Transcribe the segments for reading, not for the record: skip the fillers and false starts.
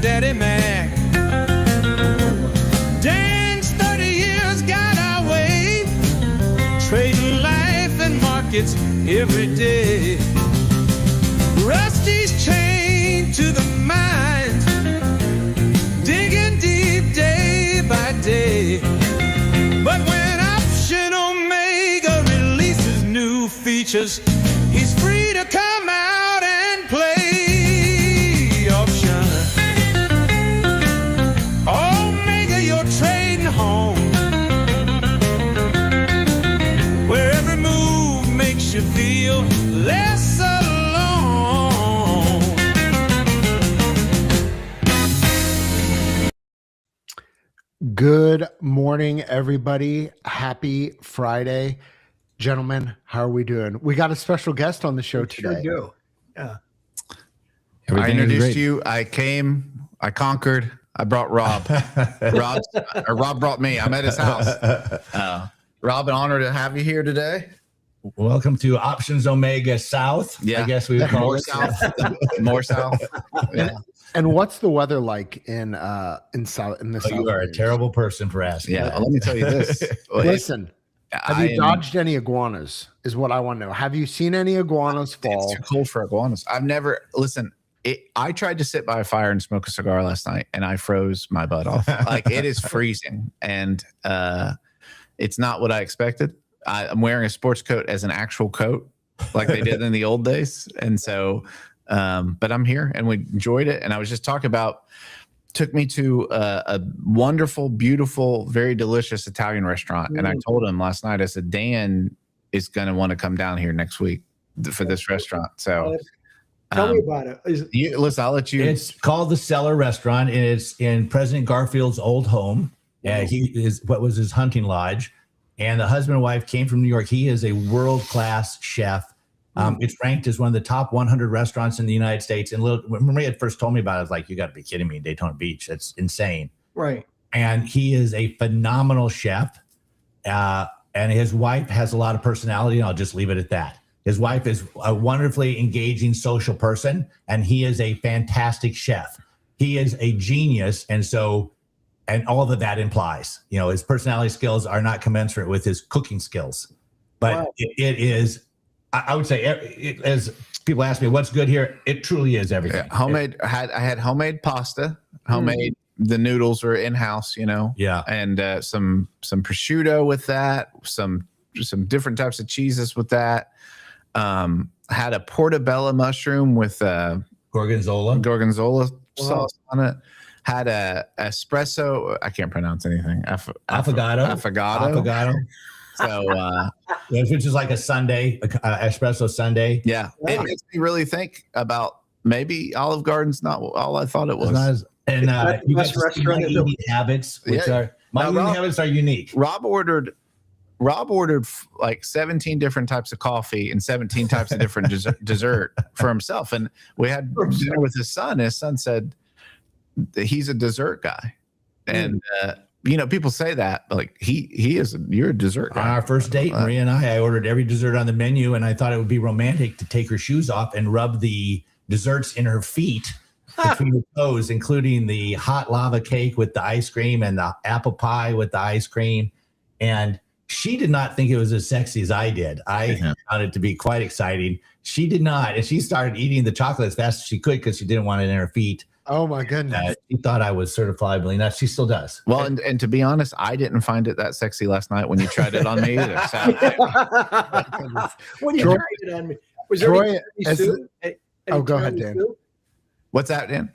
Daddy Mac. Dan's 30 years got our way, trading life and markets every day. Rusty's chained to the mines, digging deep day by day. But when Option Omega releases new features, he's free to come out and play. Option Omega, you're trading home, where every move makes you feel less alone. Good morning, everybody. Happy Friday. Gentlemen, how are we doing? We got a special guest on the show today. Sure do. Yeah. I introduced you. I came. I conquered. I brought Rob. Rob brought me. I'm at his house. Rob, an honor to have you here today. Welcome to Options Omega South. Yeah. I guess we would call More it south. More south. Yeah. And what's the weather like in South? In the South? You are a terrible person for asking. Yeah. Well, let me tell you this. Listen, have you dodged any iguanas? Is what I want to know. Have you seen any iguanas fall? It's too cold for iguanas. I've never listen. I tried to sit by a fire and smoke a cigar last night, and I froze my butt off. Like, it is freezing, and it's not what I expected. I'm wearing a sports coat as an actual coat, like they did in the old days, and so. But I'm here, and we enjoyed it. And I was just talking about, took me to a wonderful, beautiful, very delicious Italian restaurant. And I told him last night, I said, Dan is going to want to come down here next week for this restaurant. So tell me about it. Listen, I'll let you. It's called the Cellar Restaurant, and it's in President Garfield's old home. He is what was his hunting lodge, and the husband and wife came from New York. He is a world-class chef. It's ranked as one of the top 100 restaurants in the United States. And when Maria first told me about it, I was like, you got to be kidding me. Daytona Beach. That's insane. Right. And he is a phenomenal chef. And his wife has a lot of personality. And I'll just leave it at that. His wife is a wonderfully engaging social person, and he is a fantastic chef. He is a genius. And all that implies, his personality skills are not commensurate with his cooking skills. But wow. It is, I would say, as people ask me what's good here, it truly is everything. Yeah, homemade. I had homemade pasta. Homemade. The noodles were in house, Yeah, and some prosciutto with that. Some different types of cheeses with that. Had a portobello mushroom with gorgonzola sauce on it. Had a espresso. I can't pronounce anything. Affogato. So, which is like a sundae, espresso sundae. Yeah. It makes me really think about maybe Olive Garden's not all I thought it was. And you got restaurant eating habits, which are my eating habits are unique. Rob ordered like 17 different types of coffee and 17 types of different dessert for himself. And we had dinner with his son. His son said that he's a dessert guy, and people say that, but like you're a dessert guy. On our first date, Maria and I ordered every dessert on the menu, and I thought it would be romantic to take her shoes off and rub the desserts in her feet between her toes, including the hot lava cake with the ice cream and the apple pie with the ice cream. And she did not think it was as sexy as I did. I found it to be quite exciting. She did not. And she started eating the chocolate as fast as she could because she didn't want it in her feet. Oh my goodness. She thought I was certifiably nuts. She still does. Well, and to be honest, I didn't find it that sexy last night when you tried it on me either. So. When you tried it on me, was there Troy, go ahead, Dan. What's that, Dan?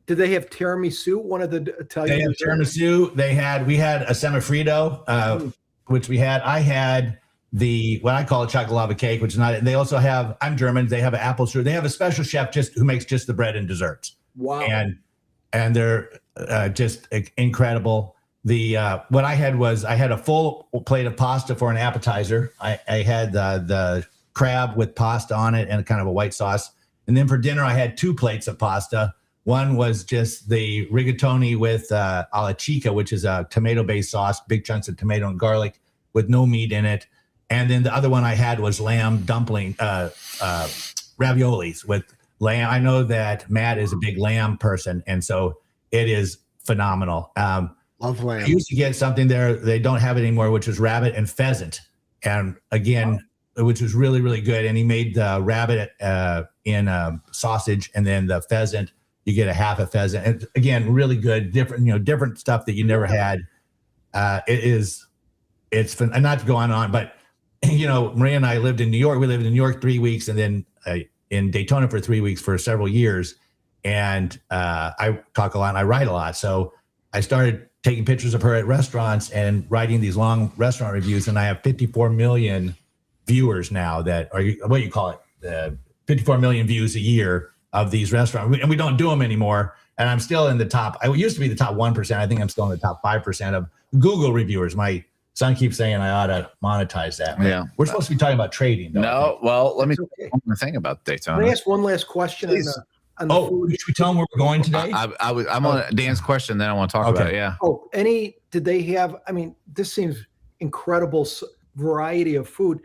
Did they have tiramisu? One of the Italian. They have tiramisu. We had a semifreddo, which we had. I had what I call a chocolate lava cake, which is not. They also have. I'm German. They have an apple strudel. They have a special chef who makes just the bread and desserts. Wow. And they're just incredible. What I had was I had a full plate of pasta for an appetizer. I had the crab with pasta on it and kind of a white sauce. And then for dinner, I had 2 plates of pasta. One was just the rigatoni with alla chica, which is a tomato-based sauce, big chunks of tomato and garlic with no meat in it. And then the other one I had was lamb dumpling, raviolis with lamb. I know that Matt is a big lamb person, and so It is phenomenal. Love I lamb. used to get something there. They don't have it anymore, which is rabbit and pheasant. And again, which was really, really good. And he made the rabbit in sausage, and then the pheasant, you get a half a pheasant. And again, really good, different stuff that you never had. It's fun. And not to go on, but Maria and I lived in New York. We lived in New York 3 weeks, and then in Daytona for 3 weeks for several years. And I talk a lot and I write a lot. So I started taking pictures of her at restaurants and writing these long restaurant reviews. And I have 54 million viewers now what you call it, 54 million views a year of these restaurants. And we don't do them anymore. And I'm still in the top. I used to be the top 1%. I think I'm still in the top 5% of Google reviewers. My son keeps saying I ought to monetize that. Yeah. We're supposed to be talking about trading, though. No, well, let me It's okay. one more thing about Daytona. Can I ask one last question on the food? Should we tell them where we're going today? I'm on Dan's question, then I want to talk about it. Yeah. Oh, did they have, this seems incredible variety of food.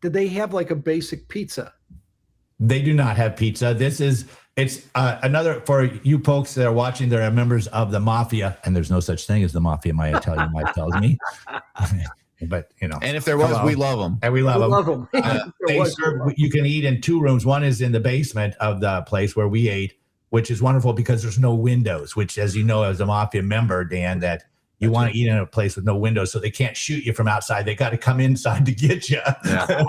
Did they have like a basic pizza? They do not have pizza. It's another, for you folks that are watching, that are members of the mafia, and there's no such thing as the mafia, my Italian wife tells me. But, And if there was, we love them. And we love them. Love them. You can eat in two rooms. One is in the basement of the place where we ate, which is wonderful because there's no windows, which, as you know, as a mafia member, Dan, that you want to eat in a place with no windows so they can't shoot you from outside. They got to come inside to get you. Yeah,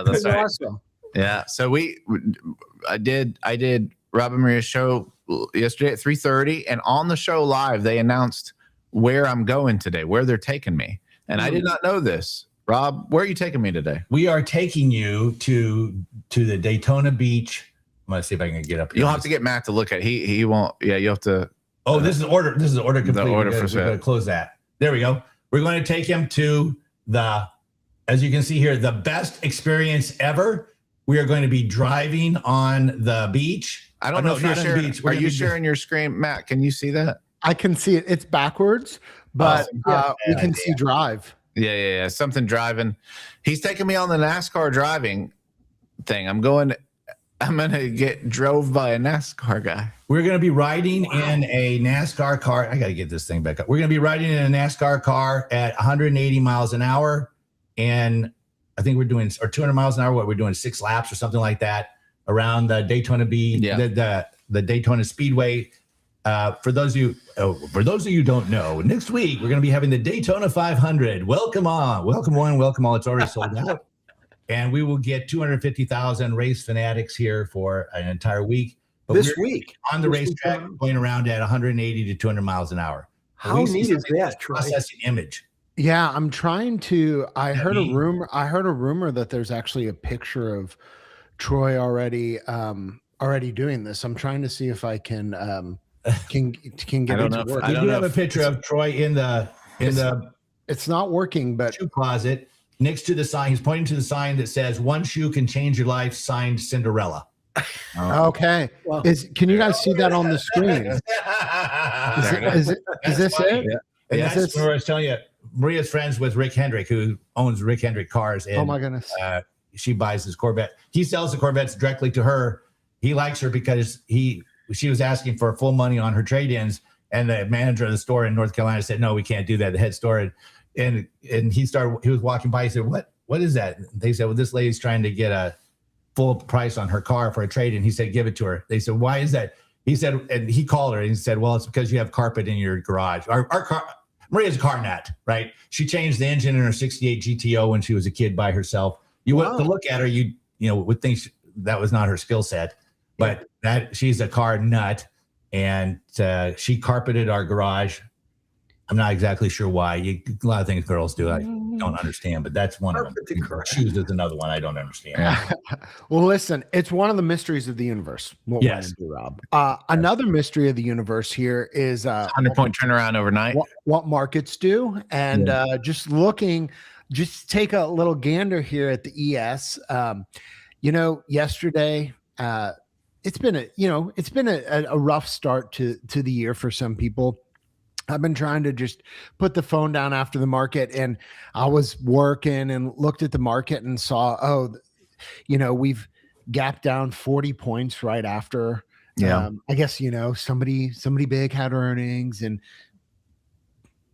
that's right. Awesome. Yeah. So I did Rob and Maria's show yesterday at 3:30, and on the show live, they announced where I'm going today, where they're taking me. And I did not know this. Rob, where are you taking me today? We are taking you to the Daytona Beach. I'm going to see if I can get up here. You'll have to get Matt to look at. He won't. Yeah, you have to. Oh, this is order. This is order complete. The order We're for going to close that. There we go. We're going to take him to as you can see here, the best experience ever. We are going to be driving on the beach. I don't know if you're sharing. Are you sharing? sharing your screen, Matt? Can you see that? I can see it. It's backwards, but we can see drive. Yeah. Something driving. He's taking me on the NASCAR driving thing. I'm going to get drove by a NASCAR guy. We're going to be riding in a NASCAR car. I got to get this thing back up. We're going to be riding in a NASCAR car at 180 miles an hour. And I think we're doing, or 200 miles an hour, we're doing 6 laps or something like that around the Daytona Beach, the Daytona Speedway. For those of you who don't know, next week we're going to be having the Daytona 500. Welcome on, welcome one, welcome all. It's already sold out, and we will get 250,000 race fanatics here for an entire week. But this week on the racetrack, going around at 180 to 200 miles an hour. How neat is that? Processing image. Yeah, I'm trying to. I heard a rumor that there's actually a picture of Troy already doing this. I'm trying to see if I can get it to work. We do have a picture of Troy in the It's not working, but shoe closet next to the sign. He's pointing to the sign that says "One shoe can change your life." Signed Cinderella. Okay. Well, can you guys see that on the screen? Is this it? Yeah. And that's where I was telling you. Maria's friends with Rick Hendrick, who owns Rick Hendrick Cars. And, oh my goodness. She buys his Corvette. He sells the Corvettes directly to her. He likes her because she was asking for full money on her trade-ins, and the manager of the store in North Carolina said, "No, we can't do that." The head store, and he was walking by. He said, "What is that?" They said, "Well, this lady's trying to get a full price on her car for a trade-in." He said, "Give it to her." They said, "Why is that?" He said, and he called her and he said, "Well, it's because you have carpet in your garage." Our car. Maria's a car nut, right? She changed the engine in her 68 GTO when she was a kid by herself. You went to look at her, you would think that was not her skill set, but that she's a car nut, and she carpeted our garage. I'm not exactly sure why. A lot of things girls do, I don't understand, but that's one of them. Shoes is another one I don't understand. Well, listen, it's one of the mysteries of the universe. What we're gonna do, Rob. Another mystery of the universe here is 100-point turnaround overnight. What markets do, and just take a little gander here at the ES. Yesterday, it's been a rough start to the year for some people. I've been trying to just put the phone down after the market, and I was working and looked at the market and saw, we've gapped down 40 points right after Yeah. I guess, somebody big had earnings, and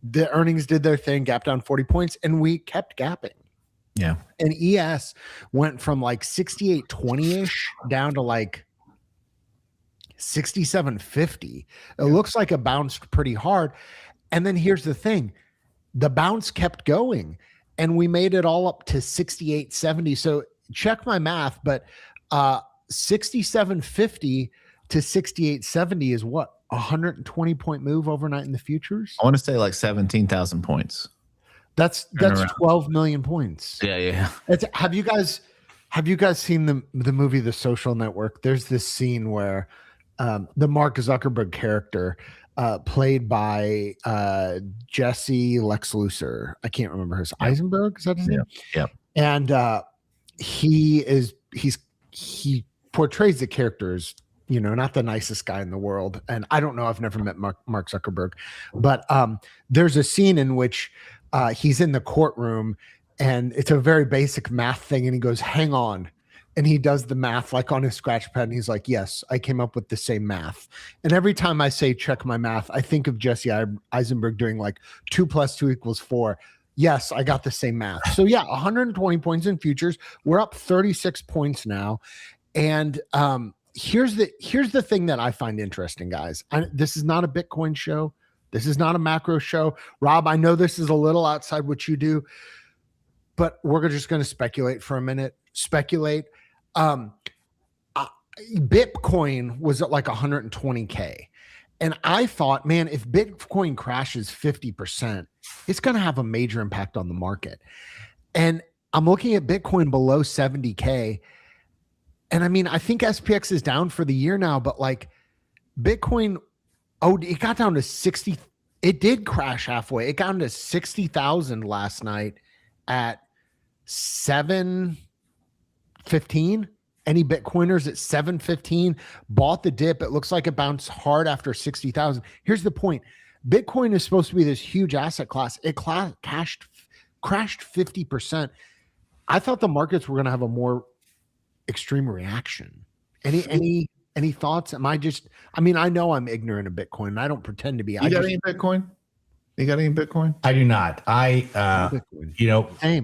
the earnings did their thing, gap down 40 points, and we kept gapping. Yeah. And ES went from like 68.20-ish down to like 67.50. It looks like it bounced pretty hard. And then here's the thing. The bounce kept going, and we made it all up to 68.70. So check my math, but 67.50 to 68.70 is what? 120-point move overnight in the futures? I want to say like 17,000 points. That's around. 12 million points. Yeah. Have you guys seen the movie The Social Network? There's this scene where the Mark Zuckerberg character, played by Jesse Lex Luthor, I can't remember his Eisenberg, is that his name? Yeah. And he portrays the characters, not the nicest guy in the world. And I don't know, I've never met Mark Zuckerberg, but there's a scene in which he's in the courtroom, and it's a very basic math thing, and he goes, hang on. And he does the math like on his scratch pad, and he's like, yes, I came up with the same math. And every time I say check my math, I think of Jesse Eisenberg doing like 2 + 2 = 4. Yes, I got the same math. So yeah, 120 points in futures. We're up 36 points now. And here's the thing that I find interesting, guys. This is not a Bitcoin show. This is not a macro show. Rob, I know this is a little outside what you do, but we're just going to speculate for a minute. Bitcoin was at like 120K. And I thought, man, if Bitcoin crashes 50%, it's going to have a major impact on the market. And I'm looking at Bitcoin below 70K. And I mean, I think SPX is down for the year now, but like Bitcoin, it got down to 60. It did crash halfway. It got down to 60,000 last night at 7:15. Any Bitcoiners at 7:15 bought the dip. It looks like it bounced hard after 60,000. Here's the point. Bitcoin is supposed to be this huge asset class. It crashed 50%. I thought the markets were going to have a more extreme reaction. Any thoughts? I know I'm ignorant of Bitcoin, and I don't pretend to be. You got any Bitcoin? I do not. The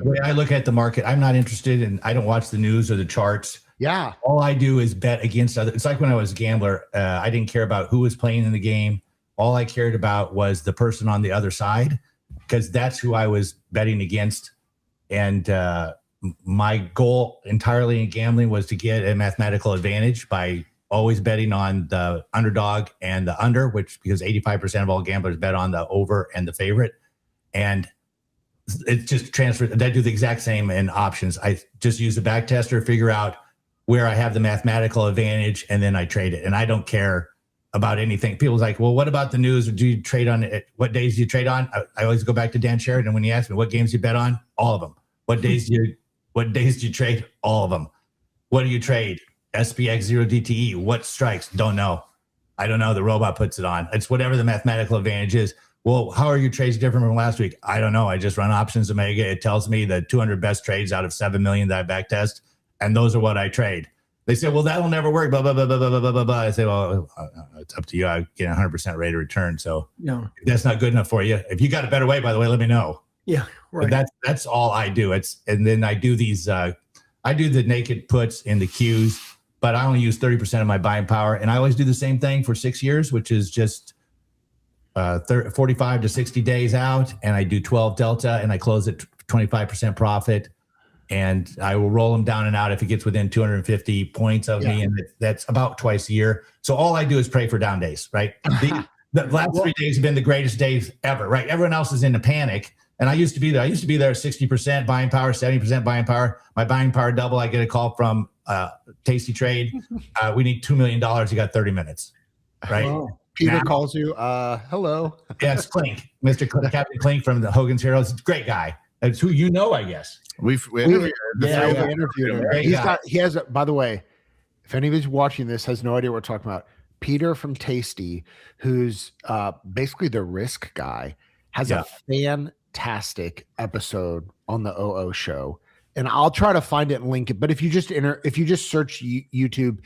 way I look at the market, I'm not interested in, I don't watch the news or the charts. Yeah. All I do is bet against other. It's like when I was a gambler, I didn't care about who was playing in the game. All I cared about was the person on the other side, because that's who I was betting against. And my goal entirely in gambling was to get a mathematical advantage by always betting on the underdog and the under, because 85% of all gamblers bet on the over and the favorite. And it's just transferred. I do the exact same in options. I just use the back tester, figure out where I have the mathematical advantage, and then I trade it. And I don't care about anything. People's like, well, what about the news? Or do you trade on it? What days do you trade on? I always go back to Dan Sheridan when he asks me, what games do you bet on? All of them. What days do you trade? All of them. What do you trade? SPX 0 DTE. What strikes? Don't know. I don't know. The robot puts it on. It's whatever the mathematical advantage is. Well, how are your trades different from last week? I don't know. I just run options Omega. It tells me the 200 best trades out of 7 million that I backtest, and those are what I trade. They say, well, that'll never work. Blah, blah, blah, blah, blah, blah, blah, blah. I say, well, it's up to you. I get 100% rate of return. So if that's not good enough for you. If you got a better way, by the way, let me know. Yeah, right. But that's all I do. And then I do these. I do the naked puts in the queues, but I only use 30% of my buying power. And I always do the same thing for 6 years, which is just 45 to 60 days out. And I do 12 delta, and I close at 25% profit. And I will roll them down and out if it gets within 250 points of me. And that's about twice a year. So all I do is pray for down days, right? The last 3 days have been the greatest days ever, right? Everyone else is in a panic. And I used to be there. I used to be there 60% buying power, 70% buying power. My buying power double. I get a call from tastytrade. We need $2 million. You got 30 minutes, right? Oh, Peter calls you. Hello. Yes, Clink, Captain Clink from the Hogan's Heroes. Great guy. It's who you know, I guess. We interviewed him. He has. By the way, if anybody's watching this has no idea what we're talking about, Peter from Tasty, who's basically the risk guy, has a fantastic episode on the OO show, and I'll try to find it and link it. But if you just search YouTube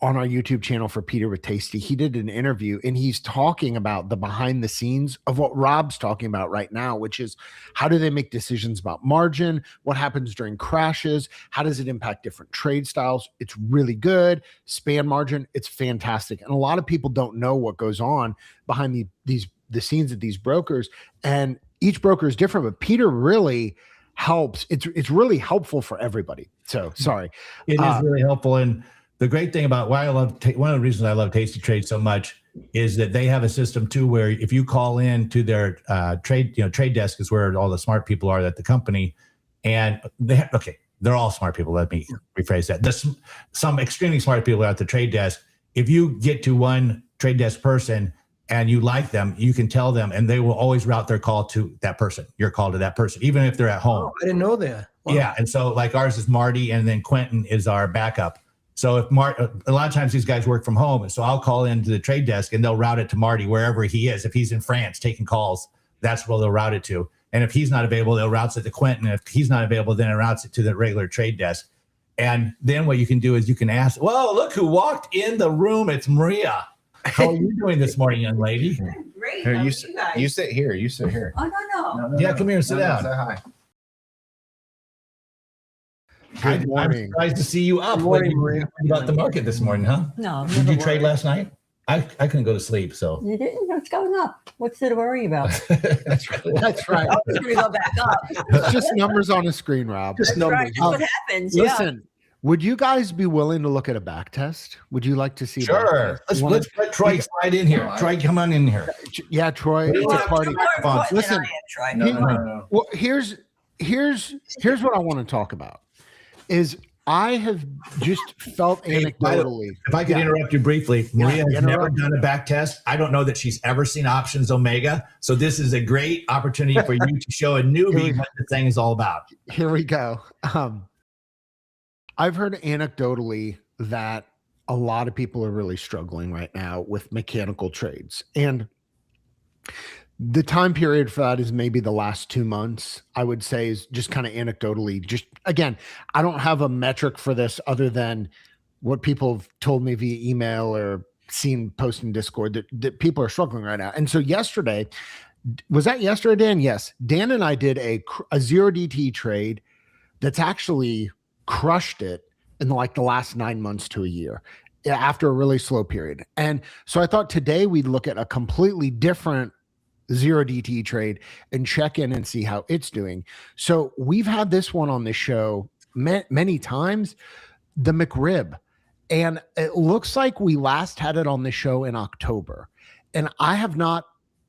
on our YouTube channel for Peter with Tasty, he did an interview and he's talking about the behind the scenes of what Rob's talking about right now, which is how do they make decisions about margin? What happens during crashes? How does it impact different trade styles? It's really good. Span margin, it's fantastic. And a lot of people don't know what goes on behind the scenes of these brokers. And each broker is different, but Peter really helps. It's really helpful for everybody. So sorry. It is really helpful. And the great thing about why I love one of the reasons I love Tasty Trade so much is that they have a system too where if you call in to their trade desk is where all the smart people are at the company, and they're all smart people. Let me rephrase that. There's some extremely smart people at the trade desk. If you get to one trade desk person and you like them, you can tell them, and they will always route their call to that person. Your call to that person, even if they're at home. Oh, I didn't know that. Wow. Yeah, and so like ours is Marty, and then Quentin is our backup. So if a lot of times these guys work from home, and so I'll call into the trade desk and they'll route it to Marty wherever he is. If he's in France taking calls, that's where they'll route it to. And if he's not available, they'll route it to Quentin. And if he's not available, then it routes it to the regular trade desk. And then what you can do is you can ask, well, look who walked in the room. It's Maria. How are you doing this morning, young lady? Great. Here, How you are sit, you guys? you sit here. You sit here. Oh, no. Yeah, come here and sit down. Say hi. Good morning. I'm surprised to see you up. Good morning, What, you Maria. about the market this morning, huh? No. Did you trade last night? I couldn't go to sleep, so. You didn't? What's going up? What's there to worry about? That's right. That's right. Oh, it's going to go back up. It's just numbers on a screen, Rob. Just That's numbers. right. That's what happens. Yeah. Listen, would you guys be willing to look at a back test? Would you like to see? a back Sure. test? Let's let Troy slide in here. Troy, come on in here. Yeah, Troy. You It's a want party. You're more important than Listen, I am, Troy. No. Well, here's what I want to talk about. Is I have just felt Hey, anecdotally. If I could interrupt you briefly, Maria has never interrupt. done a back test. I don't know that she's ever seen options Omega. So this is a great opportunity for you to show a newbie what the thing is all about. Here we go. I've heard anecdotally that a lot of people are really struggling right now with mechanical trades. And the time period for that is maybe the last 2 months, I would say, is just kind of anecdotally. Just again, I don't have a metric for this other than what people have told me via email or seen post in Discord that people are struggling right now. And so yesterday, was that yesterday, Dan? Yes. Dan and I did a 0DT trade that's actually crushed it in like the last 9 months to a year after a really slow period. And so I thought today we'd look at a completely different 0DT trade and check in and see how it's doing. So we've had this one on the show many times, the McRib, and it looks like we last had it on the show in October, and I have not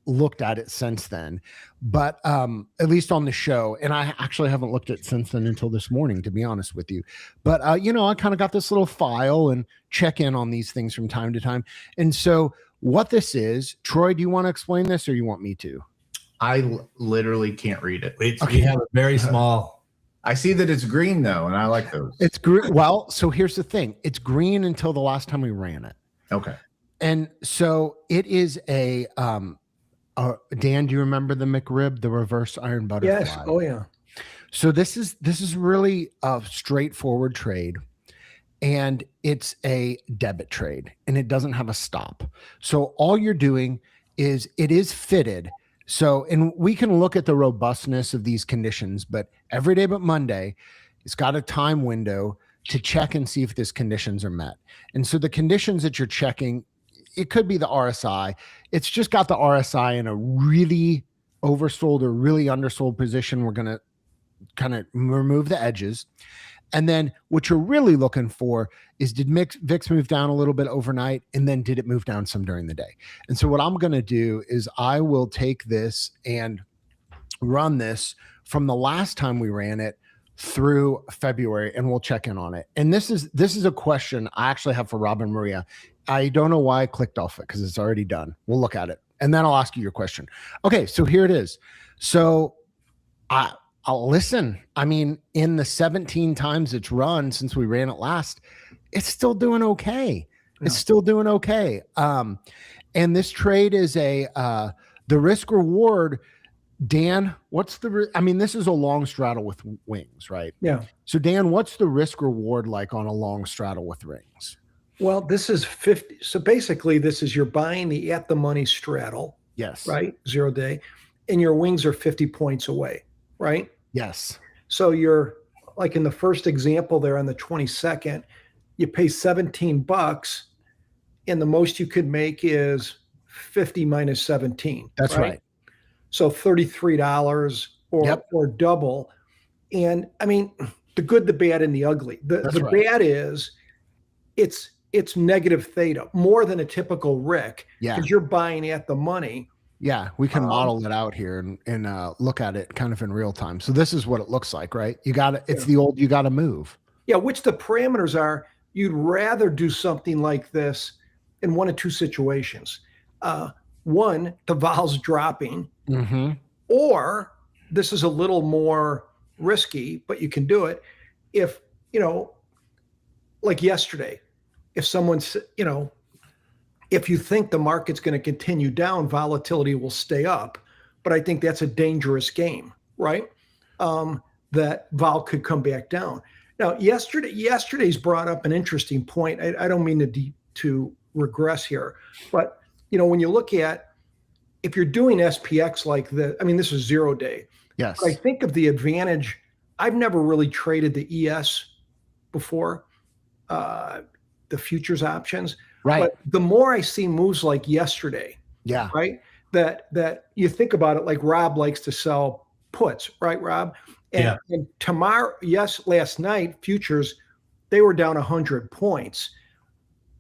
looked at it since then, but at least on the show, and I actually haven't looked at it since then until this morning, to be honest with you. But I kind of got this little file and check in on these things from time to time. And so what this is, Troy, do you want to explain this or you want me to? I literally can't read it. We have a very small. I see that it's green though, and I like those. It's green. Well, so here's the thing. It's green until the last time we ran it. Okay. And so it is a Dan, do you remember the McRib, the reverse iron butterfly? Yes. Oh, yeah. So this is really a straightforward trade, and it's a debit trade, and it doesn't have a stop. So all you're doing is it is fitted. So, and we can look at the robustness of these conditions, but every day but Monday, it's got a time window to check and see if these conditions are met. And so the conditions that you're checking, it could be the RSI. It's just got the RSI in a really oversold or really undersold position. We're going to kind of remove the edges. And then what you're really looking for is, did VIX move down a little bit overnight? And then did it move down some during the day? And so what I'm going to do is I will take this and run this from the last time we ran it through February, and we'll check in on it. And this is a question I actually have for Rob and Maria. I don't know why I clicked off it because it's already done. We'll look at it, and then I'll ask you your question. Okay, so here it is. So I'll listen. I mean, in the 17 times it's run since we ran it last, it's still doing okay. Yeah. It's still doing okay. And this trade is the risk reward. Dan, what's this is a long straddle with wings, right? Yeah. So Dan, what's the risk reward like on a long straddle with rings? Well, this is 50. So basically, this is you're buying the at the money straddle, Yes. right? 0 day, and your wings are 50 points away, right? Yes. So you're like in the first example there on the 22nd, you pay $17, and the most you could make is 50 minus 17. That's right. So $33 or double. And I mean, the good, the bad, and the ugly. The bad is it's negative theta, more than a typical Rick, because you're buying at the money. Yeah, we can model it out here and look at it kind of in real time. So this is what it looks like, right? You got it. It's the old, you got to move. Yeah, which the parameters are, you'd rather do something like this in one of two situations. One, the vol's dropping, or this is a little more risky, but you can do it. If, like yesterday, if someone's, if you think the market's going to continue down, volatility will stay up. But I think that's a dangerous game, right? That vol could come back down. Now, yesterday's brought up an interesting point. I don't mean to regress here, but when you look at, if you're doing SPX like this, I mean, this is 0 day. Yes. But I think of the advantage. I've never really traded the ES before, the futures options. Right. But the more I see moves like yesterday, right, that you think about it, like Rob likes to sell puts, right, Rob? And tomorrow, last night, futures, they were down 100 points.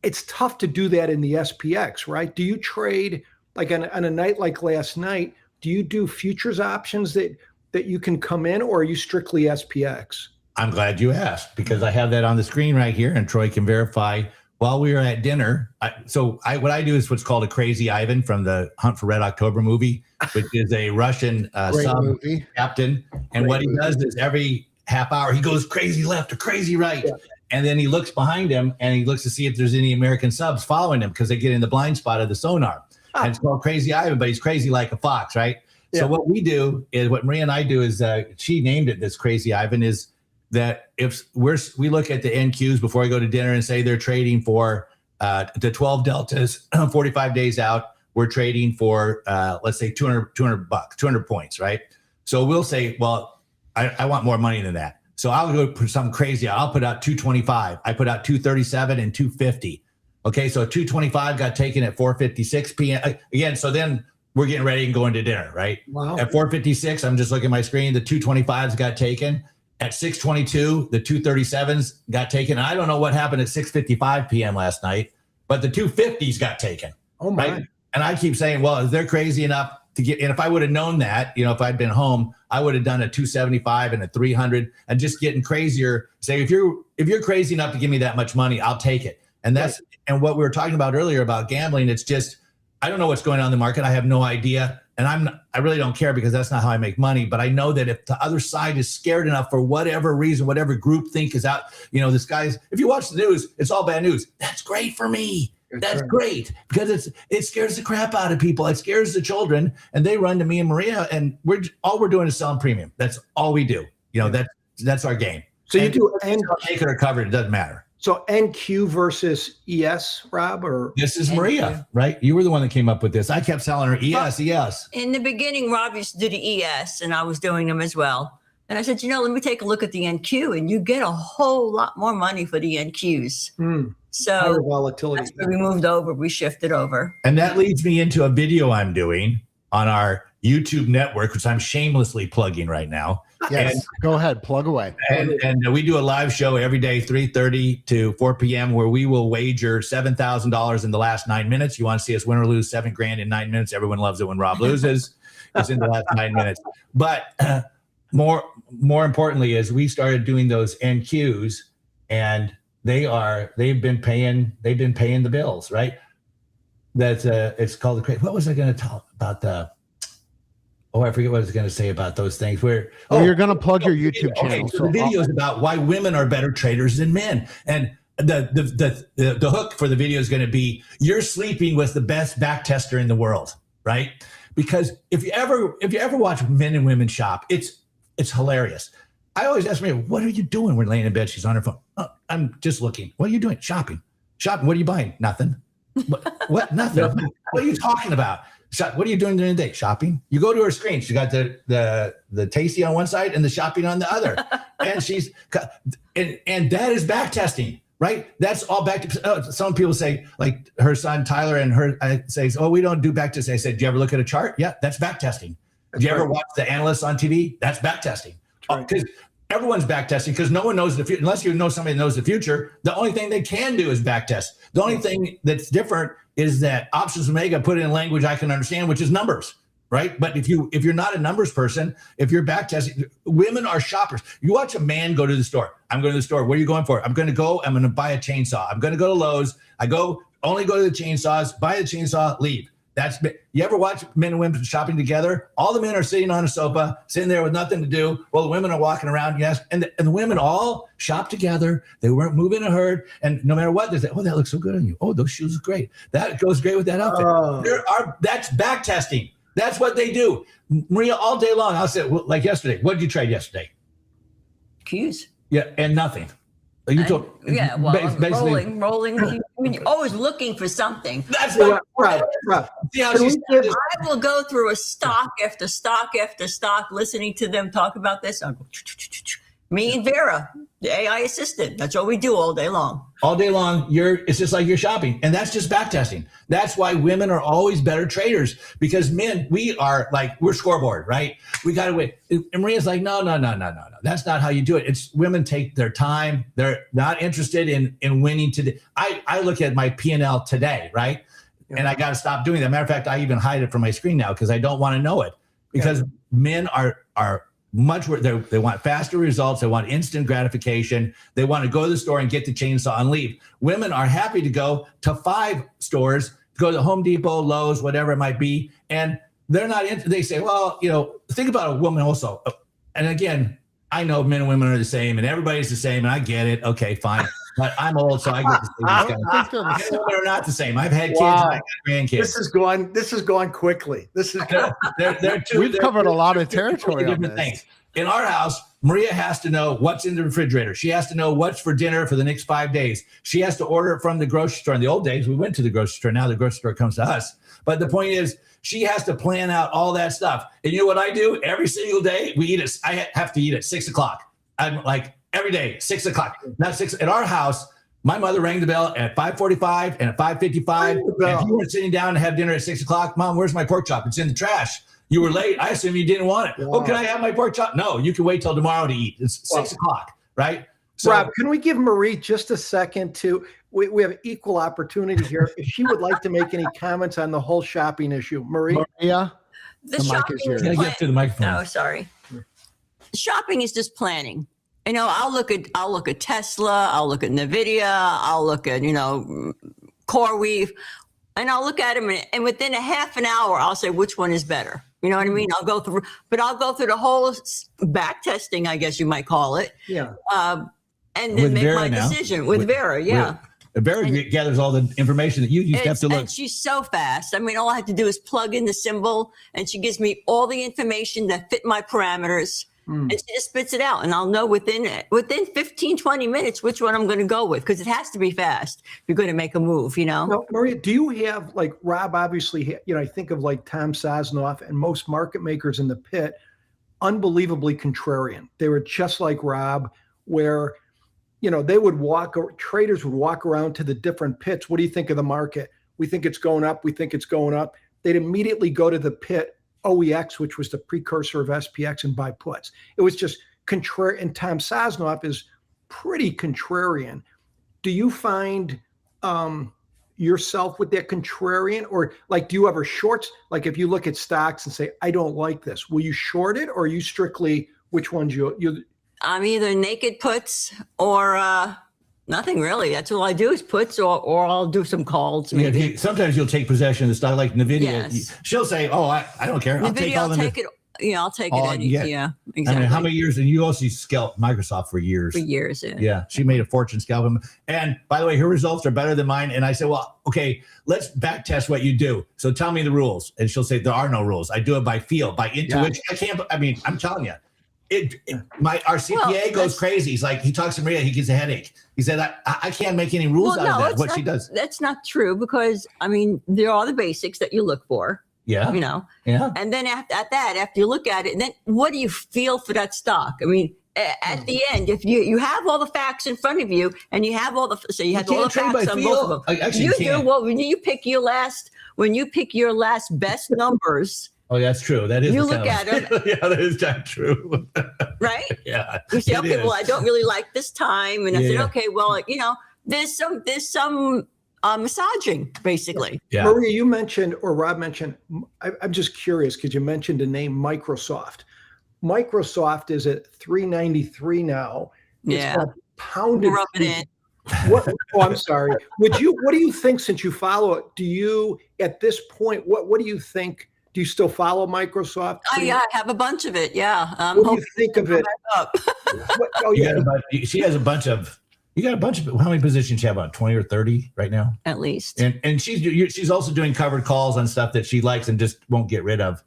It's tough to do that in the SPX, right? Do you trade, like on a night like last night, do you do futures options that you can come in, or are you strictly SPX? I'm glad you asked, because I have that on the screen right here, and Troy can verify. While we were at dinner, what I do is what's called a Crazy Ivan from the Hunt for Red October movie, which is a Russian sub captain. And what he does is every half hour, he goes crazy left or crazy right. Yeah. And then he looks behind him and he looks to see if there's any American subs following him, because they get in the blind spot of the sonar. And it's called Crazy Ivan, but he's crazy like a fox, right? Yeah. So what we do is, what Maria and I do is, she named it this Crazy Ivan, is that if we look at the NQs before we go to dinner and say they're trading for the 12 deltas 45 days out, we're trading for let's say 200 points, right? So we'll say, well, I want more money than that. So I'll go for something crazy. I'll put out 225. I put out 237 and 250. Okay, so 225 got taken at 4:56 p.m. Again, so then we're getting ready and going to dinner, right? Wow. At 4:56, I'm just looking at my screen. The 225s got taken. At 6:22, the 237s got taken. I don't know what happened at 6:55 p.m. last night, but the 250s got taken. Oh my! Right? And I keep saying, well, they're crazy enough to get. And if I would have known that, if I'd been home, I would have done a 275 and a 300, and just getting crazier. Say, if you're crazy enough to give me that much money, I'll take it. And that's and what we were talking about earlier about gambling. It's just, I don't know what's going on in the market. I have no idea. And I really don't care, because that's not how I make money. But I know that if the other side is scared enough for whatever reason, whatever group think is out, this guy's, if you watch the news, it's all bad news. That's great for me. That's great, because it scares the crap out of people. It scares the children, and they run to me and Maria, and we're doing is selling premium. That's all we do. That's our game. So you do take it or cover it. It doesn't matter. So NQ versus ES, Rob, or this is Maria, right? You were the one that came up with this. I kept selling her ES. In the beginning, Rob used to do the ES, and I was doing them as well. And I said, let me take a look at the NQ, and you get a whole lot more money for the NQs. So higher volatility. That's where we moved over. We shifted over. And that leads me into a video I'm doing on our YouTube network, which I'm shamelessly plugging right now. Yes, go ahead, plug away. And we do a live show every day, 3:30 to 4 p.m., where we will wager $7,000 in the last 9 minutes. You want to see us win or lose $7,000 in 9 minutes? Everyone loves it when Rob loses. It's in the last 9 minutes. But more importantly, is we started doing those NQs, and they've been paying the bills, right? That's it's called the. What was I going to talk about the? Oh, I forget what I was going to say about those things. You're going to plug your YouTube channel. So the video is about why women are better traders than men. And the hook for the video is going to be, you're sleeping with the best back tester in the world, right? Because if you ever watch men and women shop, it's hilarious. I always ask Maria, what are you doing? We're laying in bed. She's on her phone. Oh, I'm just looking. What are you doing? Shopping. Shopping. What are you buying? Nothing. What? Nothing. What are you talking about? What are you doing during the day? Shopping. You go to her screen. She got the tasty on one side and the shopping on the other, and she's and that is back testing, right? That's all back. Some people say, like her son Tyler and her says, "Oh, we don't do back testing." I said, "Do you ever look at a chart? Yeah, that's back testing. Do you ever watch the analysts on TV? That's back testing." Because everyone's back testing, because no one knows the future unless you know somebody that knows the future. The only thing they can do is back test. The only thing that's different is that Options Omega put it in language I can understand, which is numbers, right? But if you're not a numbers person, if you're back testing, women are shoppers. You watch a man go to the store. I'm going to the store. What are you going for? I'm going to buy a chainsaw. I'm going to go to Lowe's. Only go to the chainsaws, buy the chainsaw, leave. You ever watch men and women shopping together? All the men are sitting on a sofa, sitting there with nothing to do, while the women are walking around. Yes, and the women all shop together. They weren't moving in a herd, and no matter what, they say, "Oh, that looks so good on you. Oh, those shoes look great. That goes great with that outfit." That's back testing. That's what they do, Maria. All day long, I'll say, like yesterday. What did you trade yesterday? Cues. Yeah, and nothing. Rolling. I mean, you're always looking for something. That's right. See how I will go through a stock after stock after stock, listening to them talk about this. I'll go, me and Vera, the AI assistant. That's what we do all day long. All day long, it's just like you're shopping, and that's just back testing. That's why women are always better traders, because men, we're scoreboard, right? We got to win. And Maria's like, no. That's not how you do it. It's women take their time. They're not interested in winning today. I look at my P&L today, right? Yeah. And I got to stop doing that. Matter of fact, I even hide it from my screen now because I don't want to know it, because men are much worse. They want faster results. They want instant gratification. They want to go to the store and get the chainsaw and leave. Women are happy to go to 5 stores, go to Home Depot, Lowe's, whatever it might be. And they're not into, they say, well, think about a woman also. And again, I know men and women are the same and everybody's the same. And I get it. Okay, fine. But I'm old, so I get to say this guy. Men and women are not the same. I've had kids and I got grandkids. This is going quickly. We've covered a lot of territory on this. Things. In our house, Maria has to know what's in the refrigerator. She has to know what's for dinner for the next 5 days. She has to order it from the grocery store. In the old days, we went to the grocery store. Now the grocery store comes to us. But the point is, she has to plan out all that stuff. And you know what I do? Every single day, I have to eat at 6 o'clock. I'm like, every day, 6 o'clock. Not 6. At our house, my mother rang the bell at 5:45 and at 5:55. If you weren't sitting down to have dinner at 6 o'clock, Mom, where's my pork chop? It's in the trash. You were late. I assume you didn't want it. Wow. Oh, can I have my pork chop? No, you can wait till tomorrow to eat. It's 6 o'clock, right? So, Rob, can we give Marie just a second to, we have equal opportunity here. If she would like to make any comments on the whole shopping issue. Maria? The shopping is Can I get to the microphone? Oh, sorry. Shopping is just planning. I'll look at Tesla, I'll look at NVIDIA, I'll look at, CoreWeave, and I'll look at them, and within a half an hour, I'll say which one is better. You know what I mean? I'll go through the whole back testing, I guess you might call it. Yeah. And then make Vera my decision with Vera. Yeah. Vera gathers all the information that you have to look. And she's so fast. I mean, all I have to do is plug in the symbol, and she gives me all the information that fit my parameters. And she just spits it out, and I'll know within 15, 20 minutes which one I'm going to go with, because it has to be fast if you're going to make a move, Now, Maria, do you have, like Rob obviously, I think of like Tom Sosnoff and most market makers in the pit, unbelievably contrarian. They were just like Rob, where, traders would walk around to the different pits. What do you think of the market? We think it's going up. We think it's going up. They'd immediately go to the pit OEX, which was the precursor of SPX, and buy puts. It was just contrary. And Tom Sosnoff is pretty contrarian. Do you find yourself with that contrarian, or like, do you ever shorts? Like, if you look at stocks and say, I don't like this, will you short it, or are you strictly which ones you? I'm either naked puts or nothing really. That's all I do is puts, or I'll do some calls. Maybe. Yeah, sometimes you'll take possession of the stock, like NVIDIA. Yes. She'll say, "Oh, I don't care. I'll take all it. Yeah, I'll take it. Yeah, exactly. I mean, how many years? And you also scalped Microsoft for years. Yeah, she made a fortune scalping. And by the way, her results are better than mine. And I said, well, okay, let's back test what you do. So tell me the rules. And she'll say, there are no rules. I do it by feel, by intuition. Yeah. I'm telling you, our CPA goes crazy. He's like, he talks to Maria, he gets a headache. He said, I can't make any rules out of that. What she does. That's not true because I mean, there are the basics that you look for. Yeah. You know. Yeah. And then after you look at it, then what do you feel for that stock? I mean, at the end, if you have all the facts in front of you and you have all the facts on both of them, Actually, you do. Well, when you pick your last best numbers. Oh, that's true. That is. You look at them. Yeah, that is not true. Right? Yeah. You say, okay, well, I don't really like this time, and I said, okay, well, you know, there's some massaging, basically. Yeah. Maria, you mentioned, or Rob mentioned, I'm just curious because you mentioned the name Microsoft. Microsoft is at 393 now. Yeah. It's pounded. Rub it in. What? Oh, I'm sorry. What do you think since you follow it? Do you, at this point, what do you think? Do you still follow Microsoft? Oh, yeah, I have a bunch of it. Yeah. What do you think of it? She has a bunch of. You got a bunch of. How many positions you have on? 20 or 30 right now, at least. And she's also doing covered calls on stuff that she likes and just won't get rid of.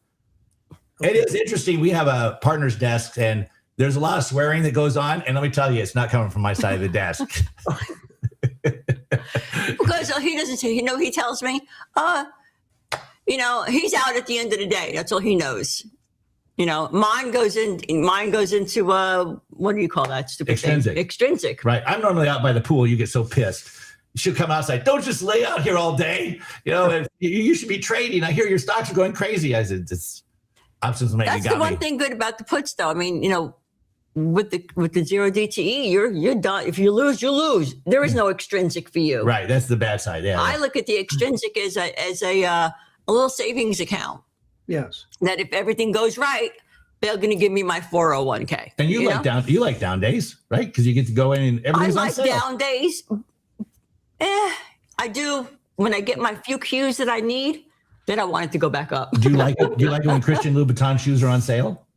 Okay. It is interesting. We have a partner's desk, and there's a lot of swearing that goes on. And let me tell you, it's not coming from my side of the desk. Because he doesn't say. You know, he tells me, you know, he's out at the end of the day. That's all he knows. You know, mine goes into what do you call that stupid extrinsic thing? Extrinsic. Right. I'm normally out by the pool. You get so pissed. She'll come outside. Don't just lay out here all day. You know, you should be trading. I hear your stocks are going crazy. I said, it's options make That's the one thing good about the puts, though. I mean, you know, with the zero DTE, you're done. If you lose, you lose. There is no extrinsic for you. Right. That's the bad side. Yeah. I look at the extrinsic as a little savings account. Yes. That if everything goes right, they're going to give me my 401k. And you like down days, right? Because you get to go in and everything's on sale. I like down days. I do. When I get my few cues that I need, then I want it to go back up. Do you like it? Do you like it when Christian Louboutin shoes are on sale?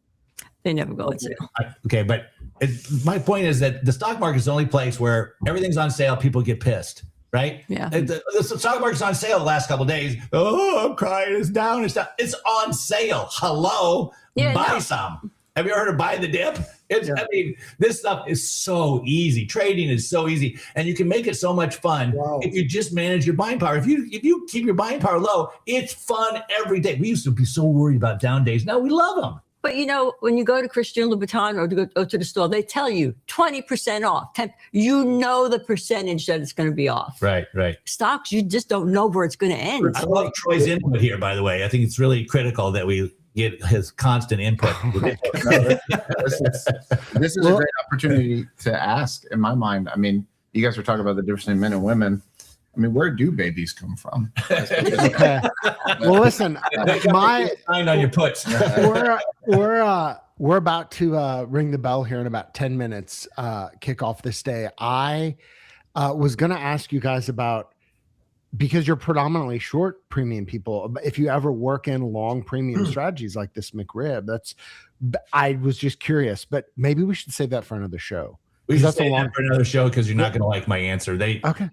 They never go on sale. Okay, but my point is that the stock market is the only place where everything's on sale. People get pissed. Right? Yeah. The stock market's on sale the last couple of days. Oh, I'm crying. It's down. It's down. It's on sale. Hello. Yeah, buy some. Have you ever heard of buy the dip? I mean, this stuff is so easy. Trading is so easy. And you can make it so much fun if you just manage your buying power. If you keep your buying power low, it's fun every day. We used to be so worried about down days. Now we love them. But, you know, when you go to Christian Louboutin or to go to the store, they tell you 20% off. 10, you know the percentage that it's going to be off. Right. Stocks, you just don't know where it's going to end. I love Troy's input here, by the way. I think it's really critical that we get his constant input. This is a great opportunity to ask, in my mind. I mean, you guys were talking about the difference in men and women. I mean, where do babies come from? Okay. Well, listen, sign on your puts. We're about to ring the bell here in about 10 minutes, kick off this day. I was going to ask you guys about, because you're predominantly short premium people, if you ever work in long premium strategies like this McRib, I was just curious, but maybe we should save that for another show. We should save that for another show because you're not going to like my answer. Okay.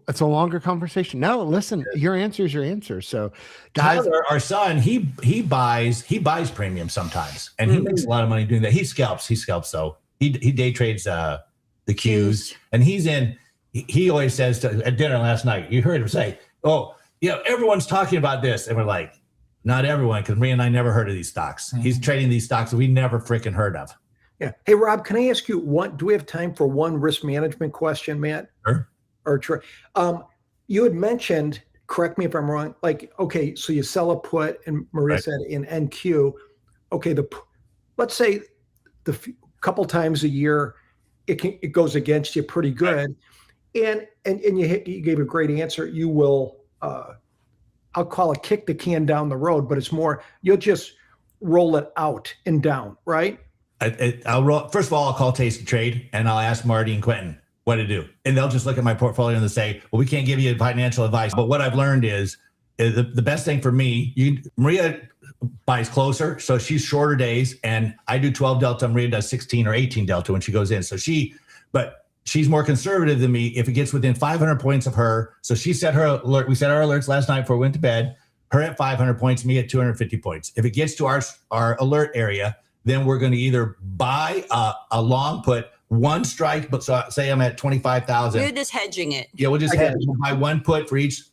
It's a longer conversation. No, listen, your answer is your anscer. So, guys, Tyler, our son, he buys premium sometimes, and he makes a lot of money doing that. He scalps though. He day trades the Qs, and he's in. He always says at dinner last night. You heard him say, "Oh, yeah, everyone's talking about this," and we're like, "Not everyone," because Maria and I never heard of these stocks. He's trading these stocks that we never freaking heard of. Yeah. Hey, Rob, can I ask you do we have time for one risk management question, Matt? Sure. Or Troy? You had mentioned, correct me if I'm wrong, like, okay, so you sell a put, and Maria said in NQ, okay, let's say the couple times a year, it goes against you pretty good. Right. And you gave a great answer. You will, I'll call it kick the can down the road, but it's more, you'll just roll it out and down, right? I'll roll. First of all, I'll call tastytrade and I'll ask Marty and Quentin what to do. And they'll just look at my portfolio and they'll say, well, we can't give you financial advice. But what I've learned is the best thing for me, Maria buys closer. So she's shorter days, and I do 12 delta. Maria does 16 or 18 delta when she goes in. But she's more conservative than me if it gets within 500 points of her. So she set her alert. We set our alerts last night before we went to bed. Her at 500 points, me at 250 points. If it gets to our alert area, then we're going to either buy a long put, one strike, but so say I'm at 25,000. You're just hedging it. Yeah, we'll just we'll buy one put for each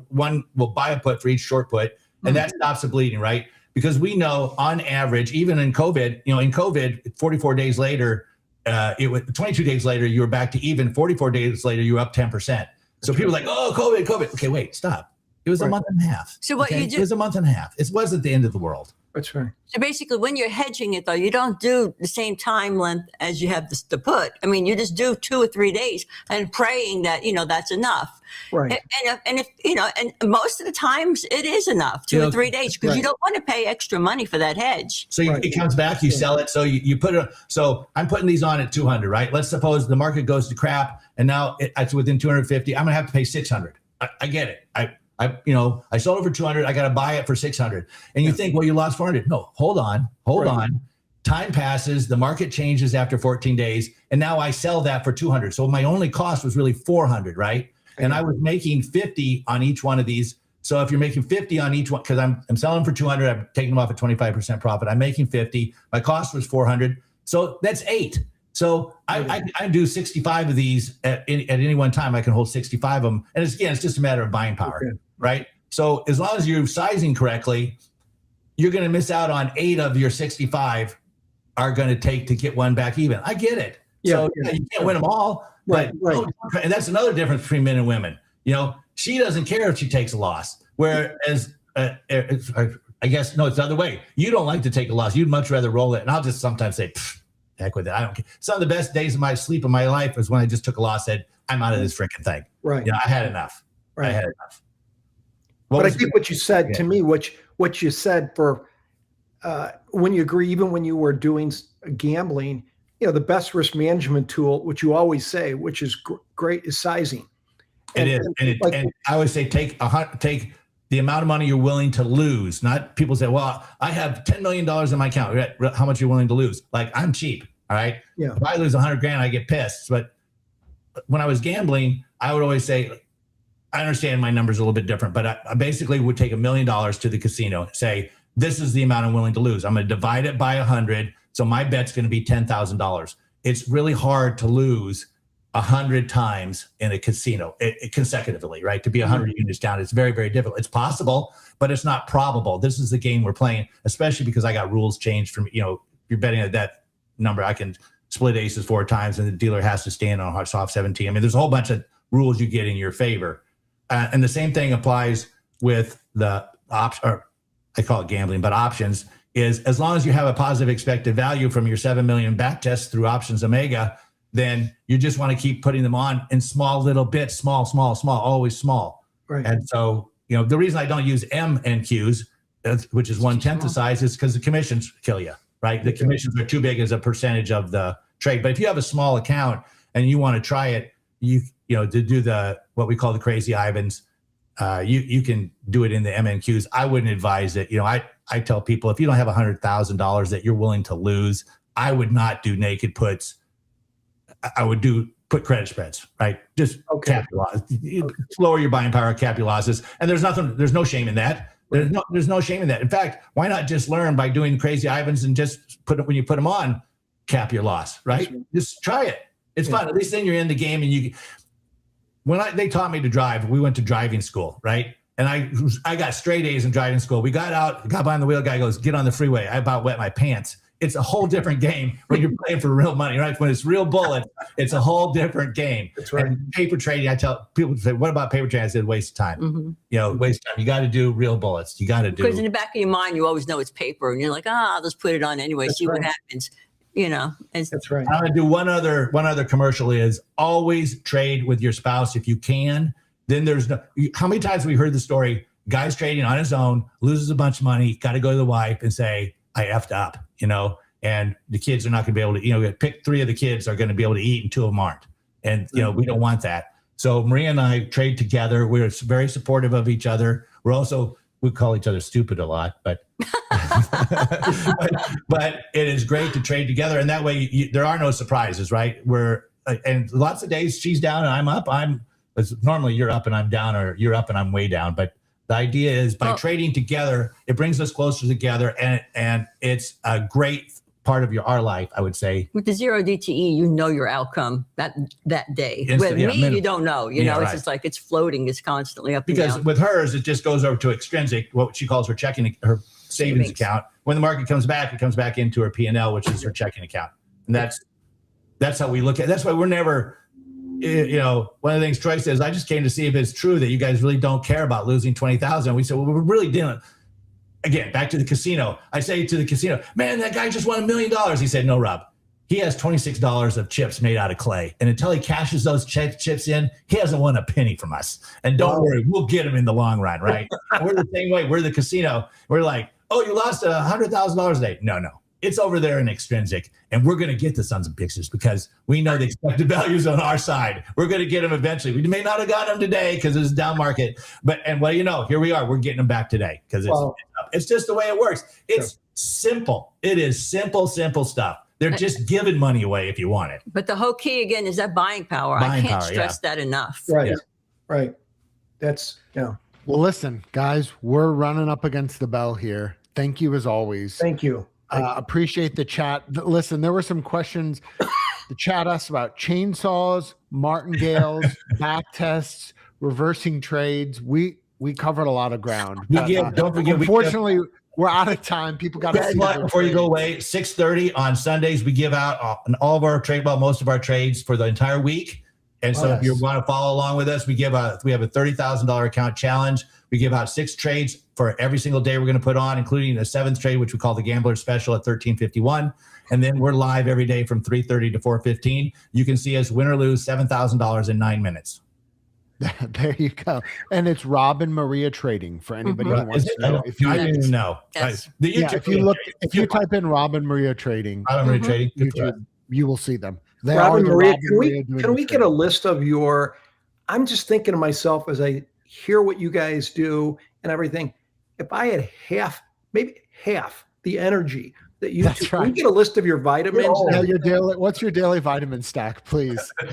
one. We'll buy a put for each short put, and that stops the bleeding, right? Because we know on average, even in COVID, in COVID, 44 days later, it was 22 days later, you were back to even. 44 days later, you were up 10%. So people are like, oh, COVID. Okay, wait, stop. It was a month and a half. So what you do? It was a month and a half. It wasn't the end of the world. That's right. So basically, when you're hedging it, though, you don't do the same time length as you have the put. I mean, you just do 2 or 3 days and praying that, that's enough. Right. And if, and most of the times it is enough, 2 or 3 days, because you don't want to pay extra money for that hedge. So it comes back, you sell it. So you put it, so I'm putting these on at 200, right? Let's suppose the market goes to crap and now it's within 250. I'm going to have to pay 600. I get it. I sold it for 200. I got to buy it for 600. And you think, well, you lost 400. No, hold on. Time passes. The market changes after 14 days. And now I sell that for 200. So my only cost was really 400, right? And I was making 50 on each one of these. So if you're making 50 on each one, because I'm selling for 200, I'm taking them off at 25% profit. I'm making 50. My cost was 400. So that's 8. So I do 65 of these at any one time. I can hold 65 of them. And it's just a matter of buying power. Okay. Right. So as long as you're sizing correctly, you're going to miss out on 8 of your 65 are going to take to get one back even. I get it. So you can't win them all. Right. And that's another difference between men and women. She doesn't care if she takes a loss. Whereas I guess, no, it's the other way. You don't like to take a loss. You'd much rather roll it. And I'll just sometimes say, heck with it. I don't care. Some of the best days of my sleep of my life was when I just took a loss, said, I'm out of this freaking thing. Right. I had enough. Right. I had enough. But I think what you said to me, what you said for when you agree, even when you were doing gambling, the best risk management tool, which you always say, which is great, is sizing. And I always say take the amount of money you're willing to lose. Not people say, well, I have $10 million in my account. How much you're willing to lose? Like, I'm cheap. All right. Yeah. If I lose $100,000, I get pissed. But when I was gambling, I would always say, I understand my numbers are a little bit different, but I basically would take $1 million to the casino, say, this is the amount I'm willing to lose. I'm going to divide it by 100. So my bet's going to be $10,000. It's really hard to lose 100 times in a casino consecutively, right? To be 100 units down, it's very, very difficult. It's possible, but it's not probable. This is the game we're playing, especially because I got rules changed from, you're betting at that number. I can split aces 4 times and the dealer has to stand on a soft 17. I mean, there's a whole bunch of rules you get in your favor. And the same thing applies with the or I call it gambling, but options is as long as you have a positive expected value from your 7 million back tests through Options Omega, then you just want to keep putting them on in small little bits, small, always small. Right. And so, the reason I don't use MNQs, which is 1/10 the size, is because the commissions kill you, right? The commissions are too big as a percentage of the trade. But if you have a small account and you want to try it, to do what we call the crazy Ivans, you can do it in the MNQs. I wouldn't advise it. I tell people, if you don't have $100,000 that you're willing to lose, I would not do naked puts. I would put credit spreads, right? Just cap your loss, lower your buying power, cap your losses. And there's no shame in that. There's no shame in that. In fact, why not just learn by doing crazy Ivans and just when you put them on, cap your loss, right? Just try it. It's fun. At least then you're in the game. And they taught me to drive, we went to driving school, right? And I got straight A's in driving school. We got out, got behind the wheel, guy goes, get on the freeway. I about wet my pants. It's a whole different game when you're playing for real money, right? When it's real bullets, it's a whole different game. That's right. And paper trading, I tell people, say, what about paper trading? I said, waste of time. Mm-hmm. Waste of time. You got to do real bullets. You got to do. Because in the back of your mind, you always know it's paper, and you're like, I'll just put it on anyway, see what happens. That's right. I'm going to do one other commercial is always trade with your spouse if you can. Then how many times have we heard the story, guy's trading on his own, loses a bunch of money, got to go to the wife and say, I effed up, and the kids are not going to be able to, pick 3 of the kids are going to be able to eat and 2 of them aren't. And, we don't want that. So Maria and I trade together. We're very supportive of each other. We call each other stupid a lot, but but it is great to trade together. And that way there are no surprises, right? And lots of days she's down and I'm up. Normally you're up and I'm down, or you're up and I'm way down. But the idea is by trading together, it brings us closer together, and it's a great part of our life, I would say. With the 0 DTE, you know your outcome that day. Instant, With yeah, me, minimum. you don't know. You Yeah, know, it's right. just like it's floating. It's constantly up Because and down. with hers, it just goes over to extrinsic, what she calls her her savings account. When the market comes back, it comes back into her P&L, which is her checking account. And that's how we look at it. That's why we're never, one of the things Troy says, I just came to see if it's true that you guys really don't care about losing 20,000. We said, well, we're really dealing. Again, back to the casino. I say to the casino, man, that guy just won $1 million. He said, no, Rob. He has $26 of chips made out of clay. And until he cashes those chips in, he hasn't won a penny from us. And don't worry, we'll get him in the long run, right? We're the same way. We're the casino. We're like, oh, you lost $100,000 a day. No. It's over there in extrinsic. And we're going to get the sons of bitches because we know the expected values on our side. We're going to get them eventually. We may not have gotten them today because it's a down market. And here we are. We're getting them back today because it's just the way it works. It's simple. It is simple stuff. They're just giving money away if you want it. But the whole key again is that buying power. I can't stress that enough. Right. Right. That's Well, listen, guys, we're running up against the bell here. Thank you as always. Thank you. Appreciate the chat. Listen, there were some questions. The chat asked about chainsaws, martingales, back tests, reversing trades. We covered a lot of ground. Don't forget. Unfortunately, we're out of time. People got to see before you go away. 6:30 on Sundays, we give out all of our most of our trades for the entire week. And so if you want to follow along with us, we have a $30,000 account challenge. We give out 6 trades for every single day we're going to put on, including the 7th trade, which we call the Gambler Special at 13:51. And then we're live every day from 3:30 to 4:15. You can see us win or lose $7,000 in 9 minutes. There you go. And it's Rob and Maria Trading for anybody who wants to know. I didn't even know. Yes. If you type in Rob and Maria Trading, YouTube, you will see them. Rob and Maria, can we get a list of your? I'm just thinking to myself as I hear what you guys do and everything. If I had maybe half the energy that you do, can we get a list of your vitamins? What's your daily vitamin stack, please? We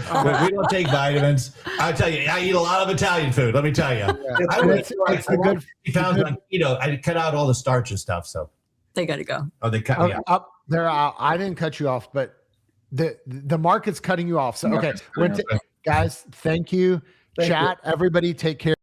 don't take vitamins. I'll tell you, I eat a lot of Italian food. Let me tell you. I It's a good 50 pounds on keto. I cut out all the starch and stuff. So they got to go. Oh, they cut me out. Up there. I didn't cut you off, but the market's cutting you off. So okay, guys, thank you. Chat, everybody, take care.